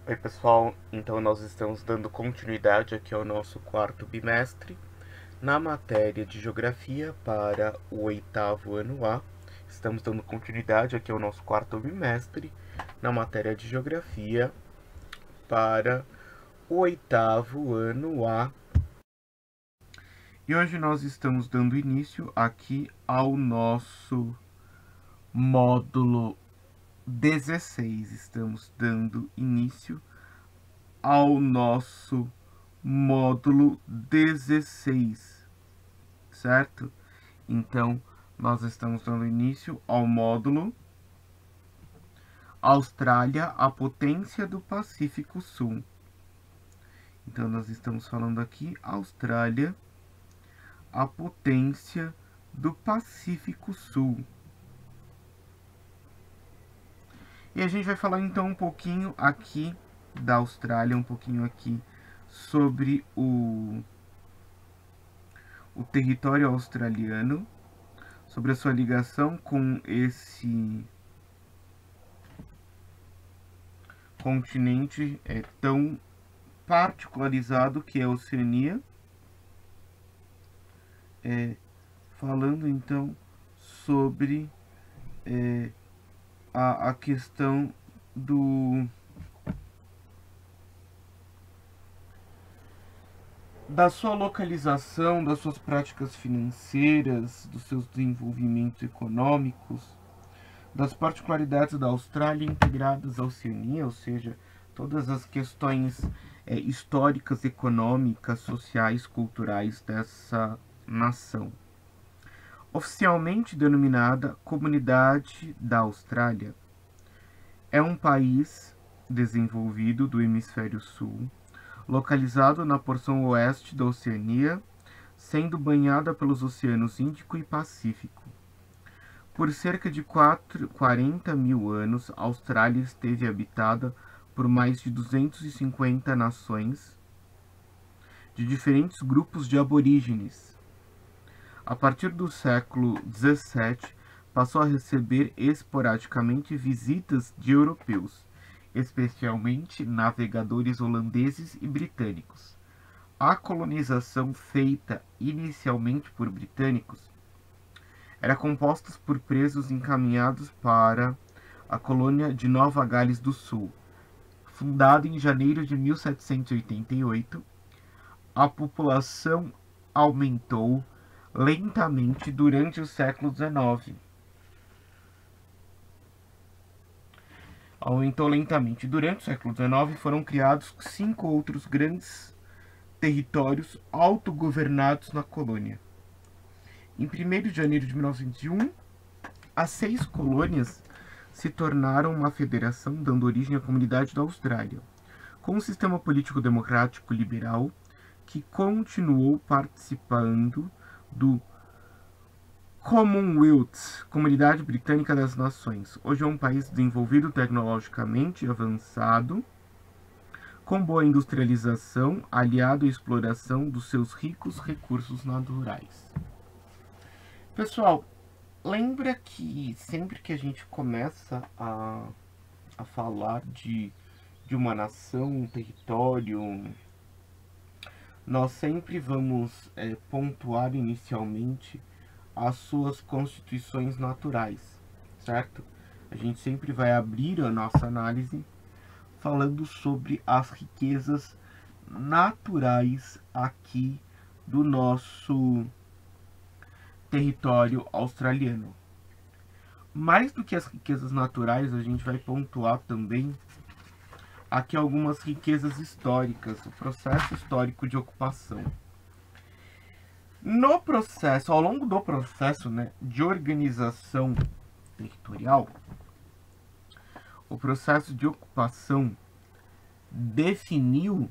Oi pessoal, então nós estamos dando continuidade aqui ao nosso quarto bimestre na matéria de Geografia para o oitavo ano A. Estamos dando continuidade aqui ao nosso quarto bimestre na matéria de Geografia para o oitavo ano A. E hoje nós estamos dando início aqui ao nosso módulo 16. Estamos dando início ao nosso módulo 16, certo? Então, nós estamos dando início ao módulo Austrália, a potência do Pacífico Sul. Então, nós estamos falando aqui Austrália, a potência do Pacífico Sul. E a gente vai falar então um pouquinho aqui da Austrália, um pouquinho aqui sobre o território australiano, sobre a sua ligação com esse continente tão particularizado que é a Oceania. Falando então sobre a questão da sua localização, das suas práticas financeiras, dos seus desenvolvimentos econômicos, das particularidades da Austrália integradas à Oceania, ou seja, todas as questões históricas, econômicas, sociais, culturais dessa nação. Oficialmente denominada Comunidade da Austrália, é um país desenvolvido do Hemisfério Sul, localizado na porção oeste da Oceania, sendo banhada pelos oceanos Índico e Pacífico. Por cerca de 40 mil anos, a Austrália esteve habitada por mais de 250 nações de diferentes grupos de aborígenes. A partir do século XVII, passou a receber esporadicamente visitas de europeus, especialmente navegadores holandeses e britânicos. A colonização feita inicialmente por britânicos era composta por presos encaminhados para a colônia de Nova Gales do Sul. Fundada em janeiro de 1788, a população aumentou lentamente durante o século XIX. Durante o século XIX, foram criados 5 outros grandes territórios autogovernados na colônia. Em 1º de janeiro de 1901, as 6 colônias se tornaram uma federação, dando origem à Comunidade da Austrália, com um sistema político democrático liberal que continuou participando do Commonwealth, Comunidade Britânica das Nações. Hoje é um país desenvolvido tecnologicamente avançado, com boa industrialização, aliado à exploração dos seus ricos recursos naturais. Pessoal, lembra que sempre que a gente começa a falar de uma nação, um território, nós sempre vamos pontuar inicialmente as suas constituições naturais, certo? A gente sempre vai abrir a nossa análise falando sobre as riquezas naturais aqui do nosso território australiano. Mais do que as riquezas naturais, a gente vai pontuar também aqui algumas riquezas históricas, o processo histórico de ocupação. No processo, ao longo do processo, de organização territorial, o processo de ocupação definiu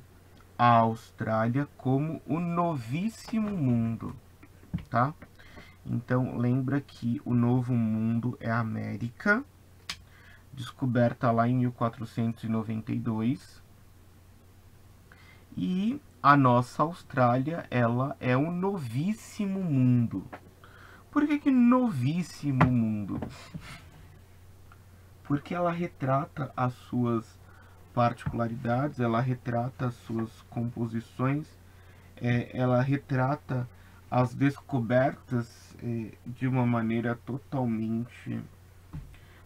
a Austrália como o novíssimo mundo, tá? Então, lembra que o novo mundo é a América, descoberta lá em 1492, e a nossa Austrália, ela é um novíssimo mundo. Por que novíssimo mundo? Porque ela retrata as suas particularidades, ela retrata as suas composições, ela retrata as descobertas de uma maneira totalmente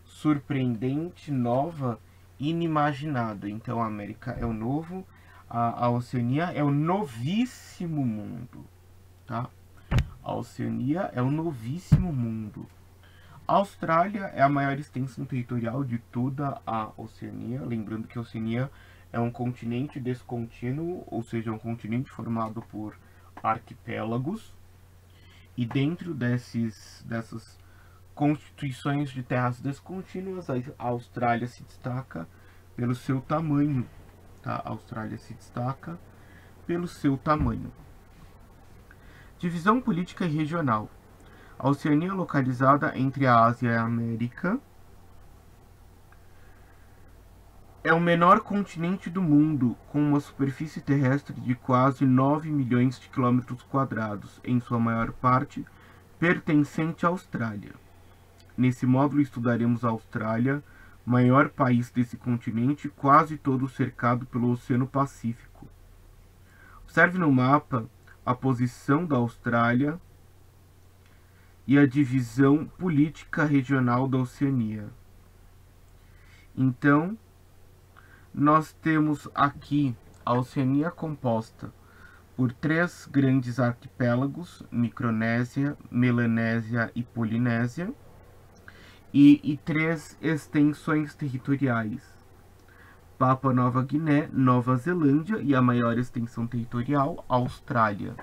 surpreendente, nova, inimaginada. Então a América é o novo, a Oceania é o novíssimo mundo, tá? A Oceania é o novíssimo mundo. A Austrália é a maior extensão territorial de toda a Oceania. Lembrando que a Oceania é um continente descontínuo, ou seja, um continente formado por arquipélagos. E dentro dessas constituições de terras descontínuas, a Austrália se destaca pelo seu tamanho. Tá? A Austrália se destaca pelo seu tamanho. Divisão política e regional. A Oceania, localizada entre a Ásia e a América, é o menor continente do mundo, com uma superfície terrestre de quase 9 milhões de quilômetros quadrados, em sua maior parte pertencente à Austrália. Nesse módulo estudaremos a Austrália, maior país desse continente, quase todo cercado pelo Oceano Pacífico. Observe no mapa a posição da Austrália e a divisão política regional da Oceania. Então, nós temos aqui a Oceania composta por 3 grandes arquipélagos, Micronésia, Melanésia e Polinésia, e 3 extensões territoriais, Papua Nova Guiné, Nova Zelândia e a maior extensão territorial, Austrália.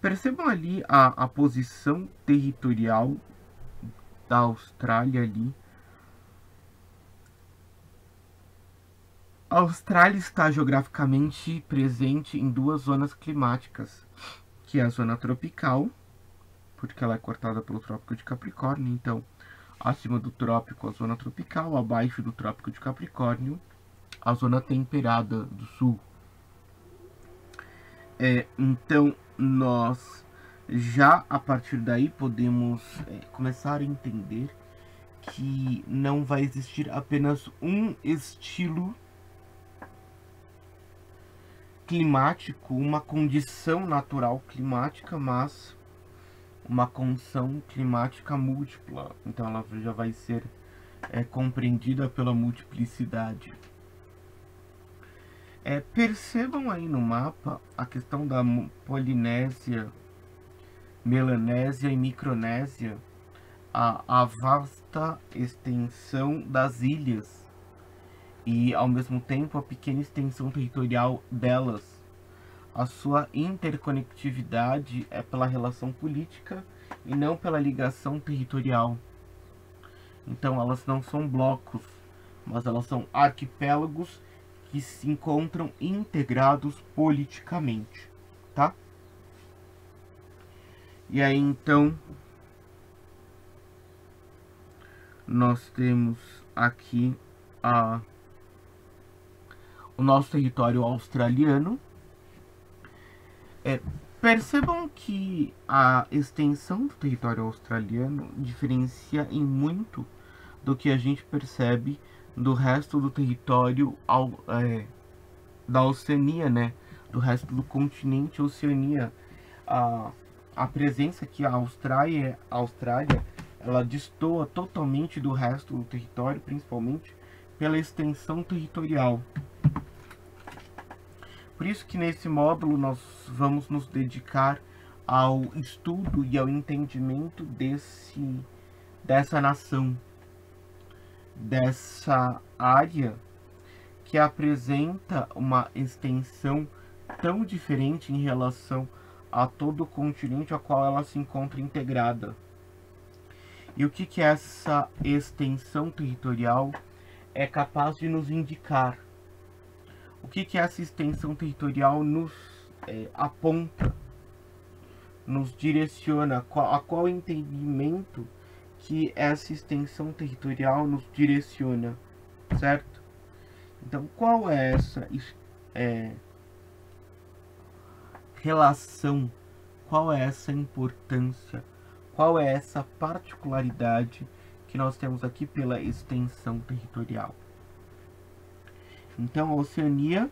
Percebam ali a posição territorial da Austrália ali. A Austrália está geograficamente presente em 2 zonas climáticas, que é a zona tropical, porque ela é cortada pelo Trópico de Capricórnio, então acima do trópico a zona tropical, abaixo do Trópico de Capricórnio a zona temperada do sul. Então nós já a partir daí podemos começar a entender que não vai existir apenas um estilo climático, uma condição natural climática, mas uma condição climática múltipla. Então ela já vai ser compreendida pela multiplicidade. Percebam aí no mapa a questão da Polinésia, Melanésia e Micronésia, a vasta extensão das ilhas e, ao mesmo tempo, a pequena extensão territorial delas. A sua interconectividade é pela relação política e não pela ligação territorial. Então elas não são blocos, mas elas são arquipélagos que se encontram integrados politicamente, tá? E aí então nós temos aqui o nosso território australiano. Percebam que a extensão do território australiano diferencia em muito do que a gente percebe do resto do território da Oceania, né? Do resto do continente Oceania. A presença que a Austrália ela destoa totalmente do resto do território, principalmente pela extensão territorial. Por isso que nesse módulo nós vamos nos dedicar ao estudo e ao entendimento dessa nação, dessa área que apresenta uma extensão tão diferente em relação a todo o continente a qual ela se encontra integrada. E o que essa extensão territorial é capaz de nos indicar? O que essa extensão territorial nos aponta, nos direciona? A qual entendimento que essa extensão territorial nos direciona, certo? Então, qual é essa relação? Qual é essa importância? Qual é essa particularidade que nós temos aqui pela extensão territorial? Então, a Oceania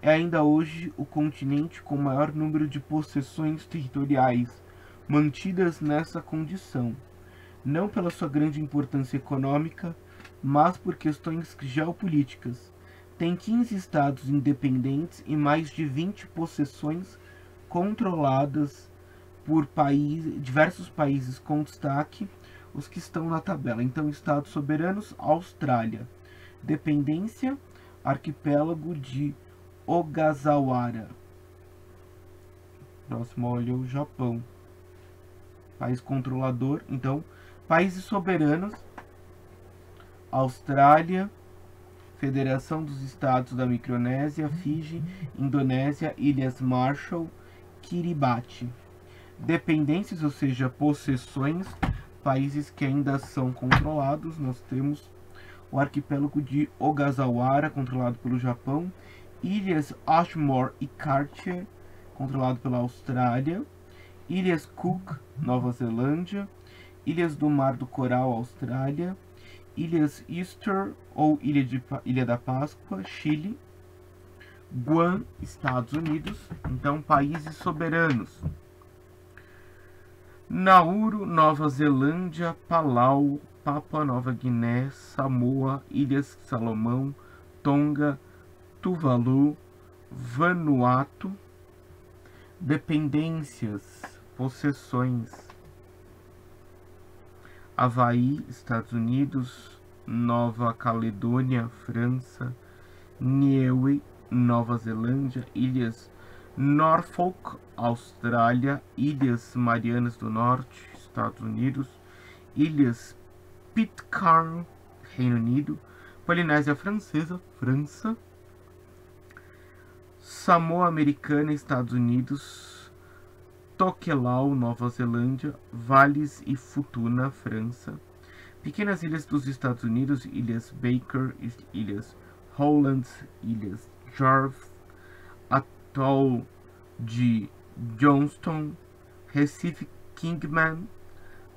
é ainda hoje o continente com maior número de possessões territoriais mantidas nessa condição, não pela sua grande importância econômica, mas por questões geopolíticas. Tem 15 estados independentes e mais de 20 possessões controladas por diversos países, com destaque os que estão na tabela. Então, estados soberanos: Austrália. Dependência: arquipélago de Ogasawara. Próximo, olha, o Japão. País controlador. Então, países soberanos: Austrália, Federação dos Estados da Micronésia, Fiji, Indonésia, Ilhas Marshall, Kiribati. Dependências, ou seja, possessões, países que ainda são controlados. Nós temos o arquipélago de Ogasawara, controlado pelo Japão, Ilhas Ashmore e Cartier, controlado pela Austrália, Ilhas Cook, Nova Zelândia, Ilhas do Mar do Coral, Austrália, Ilhas Easter ou Ilha da Páscoa, Chile, Guam, Estados Unidos. Então, países soberanos: Nauru, Nova Zelândia, Palau, Papua Nova Guiné, Samoa, Ilhas Salomão, Tonga, Tuvalu, Vanuatu. Dependências, possessões: Havaí, Estados Unidos, Nova Caledônia, França, Niue, Nova Zelândia, Ilhas Norfolk, Austrália, Ilhas Marianas do Norte, Estados Unidos, Ilhas Pitcairn, Reino Unido, Polinésia Francesa, França, Samoa Americana, Estados Unidos, Tokelau, Nova Zelândia, Wallis e Futuna, França, pequenas ilhas dos Estados Unidos: Ilhas Baker, Ilhas Howland, Ilhas Jarvis, Atol de Johnston, Recife Kingman,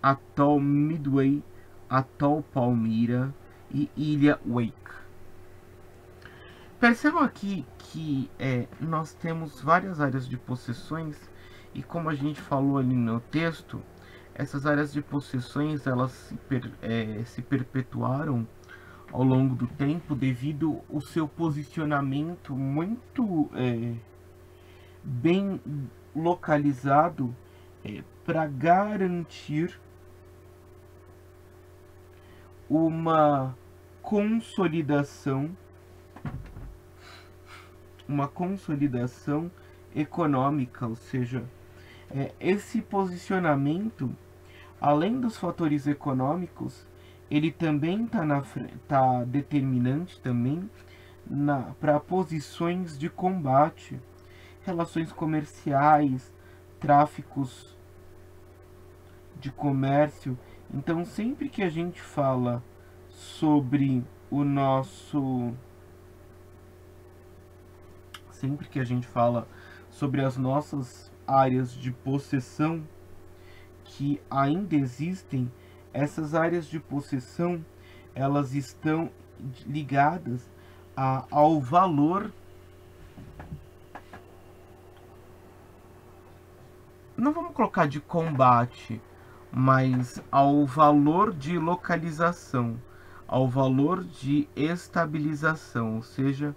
Atol Midway, Atol Palmyra e Ilha Wake. Percebam aqui que nós temos várias áreas de possessões, e como a gente falou ali no texto, essas áreas de possessões elas se perpetuaram ao longo do tempo devido ao seu posicionamento muito bem localizado para garantir uma consolidação econômica, ou seja, esse posicionamento, além dos fatores econômicos, ele também tá determinante também para posições de combate, relações comerciais, tráficos de comércio. Então, sempre que a gente fala sobre as nossas áreas de possessão que ainda existem, essas áreas de possessão elas estão ligadas ao valor, não vamos colocar de combate, mas ao valor de localização, ao valor de estabilização, ou seja,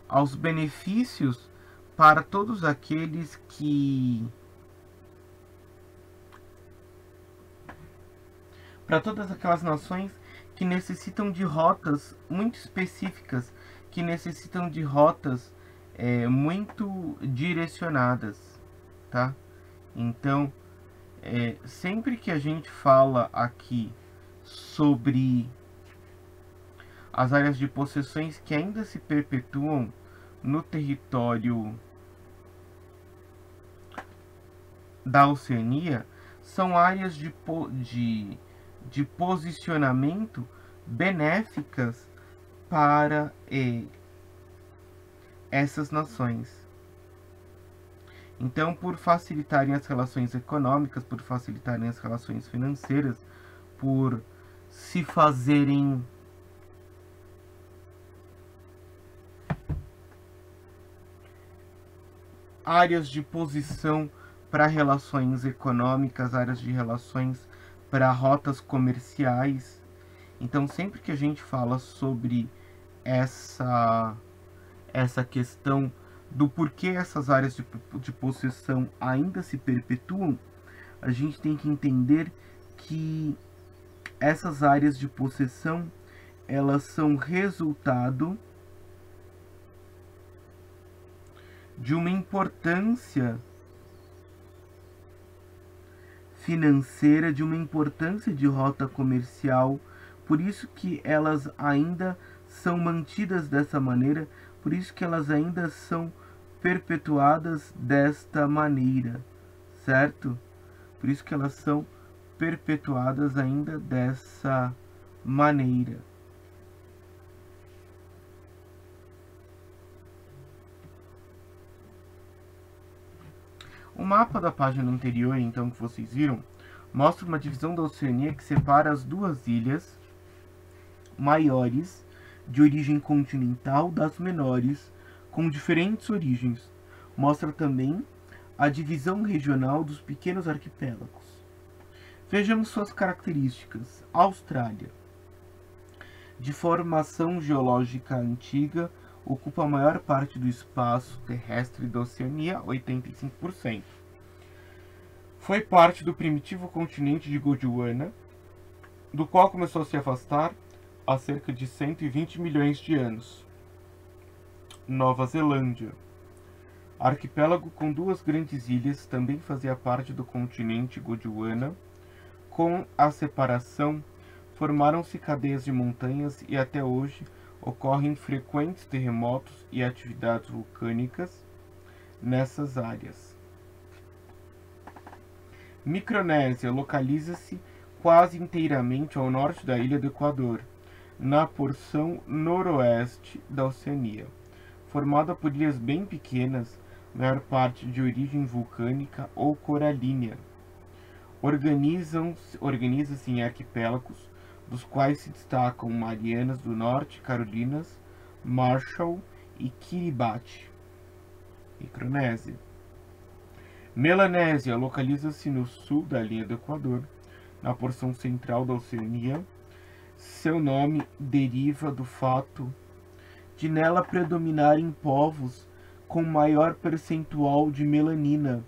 aos benefícios para todos aqueles para todas aquelas nações que necessitam de rotas muito específicas, que necessitam de rotas muito direcionadas, tá? Então, sempre que a gente fala aqui sobre as áreas de possessões que ainda se perpetuam no território da Oceania, são áreas de posicionamento benéficas para essas nações. Então, por facilitarem as relações econômicas, por facilitarem as relações financeiras, por se fazerem áreas de posição para relações econômicas, áreas de relações para rotas comerciais. Então, sempre que a gente fala sobre essa questão do porquê essas áreas de possessão ainda se perpetuam, a gente tem que entender que essas áreas de possessão, elas são resultado de uma importância financeira, de uma importância de rota comercial, por isso que elas ainda são mantidas dessa maneira, por isso que elas ainda são perpetuadas desta maneira, certo? Por isso que elas são perpetuadas ainda dessa maneira. O mapa da página anterior, então, que vocês viram, mostra uma divisão da Oceania que separa as duas ilhas maiores de origem continental das menores, com diferentes origens. Mostra também a divisão regional dos pequenos arquipélagos. Vejamos suas características. Austrália. De formação geológica antiga, ocupa a maior parte do espaço terrestre da Oceania, 85%. Foi parte do primitivo continente de Gondwana, do qual começou a se afastar há cerca de 120 milhões de anos. Nova Zelândia. Arquipélago com duas grandes ilhas, também fazia parte do continente Gondwana. Com a separação, formaram-se cadeias de montanhas e até hoje ocorrem frequentes terremotos e atividades vulcânicas nessas áreas. Micronésia localiza-se quase inteiramente ao norte da ilha do Equador, na porção noroeste da Oceania, formada por ilhas bem pequenas, maior parte de origem vulcânica ou coralínea. Organiza-se em arquipélagos, dos quais se destacam Marianas do Norte, Carolinas, Marshall e Kiribati. Micronésia. Melanésia localiza-se no sul da linha do Equador, na porção central da Oceania. Seu nome deriva do fato de nela predominarem povos com maior percentual de melanina,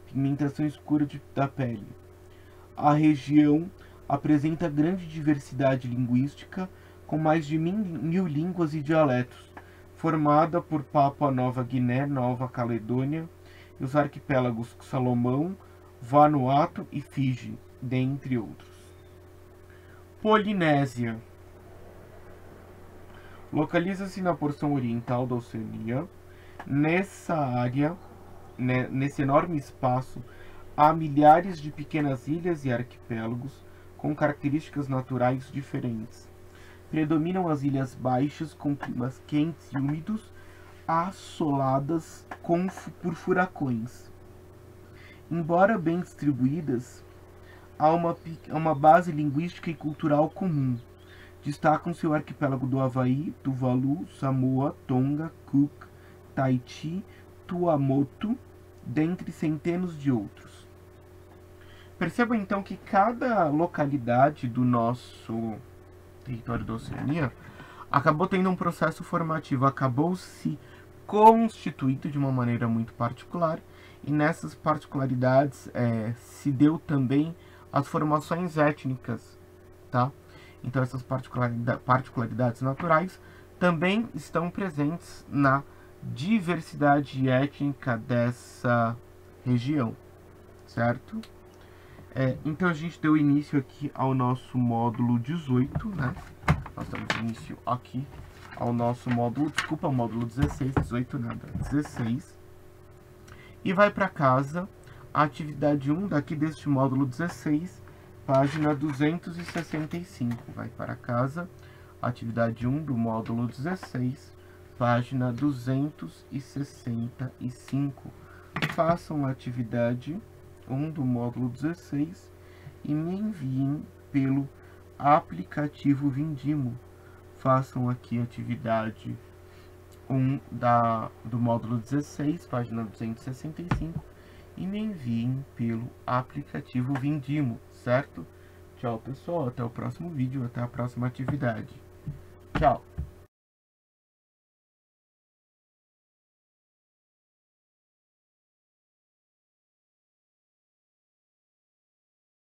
pigmentação escura da pele. A região apresenta grande diversidade linguística, com mais de 1000 línguas e dialetos, formada por Papua Nova Guiné, Nova Caledônia e os arquipélagos Salomão, Vanuatu e Fiji, dentre outros. Polinésia. Localiza-se na porção oriental da Oceania. Nessa área, nesse enorme espaço, há milhares de pequenas ilhas e arquipélagos com características naturais diferentes. Predominam as ilhas baixas com climas quentes e úmidos, assoladas por furacões. Embora bem distribuídas, há uma base linguística e cultural comum. Destacam-se o arquipélago do Havaí, Tuvalu, Samoa, Tonga, Cook, Tahiti, Tuamotu, dentre centenas de outros. Perceba então que cada localidade do nosso território da Oceania acabou tendo um processo formativo, acabou se constituindo de uma maneira muito particular, e nessas particularidades se deu também as formações étnicas, tá? Então essas particularidades naturais também estão presentes na diversidade étnica dessa região, certo? Então a gente deu início aqui ao nosso módulo 18, né? Nós damos início aqui ao nosso módulo, módulo 16, 18 nada, 16. E vai para casa a atividade 1 daqui deste módulo 16, página 265. Vai para casa a atividade 1 do módulo 16, página 265. Façam a atividade 1 do módulo 16 e me enviem pelo aplicativo Vindimo. Façam aqui a atividade 1 do módulo 16, página 265, e me enviem pelo aplicativo Vindimo, certo? Tchau, pessoal. Até o próximo vídeo, até a próxima atividade. Tchau.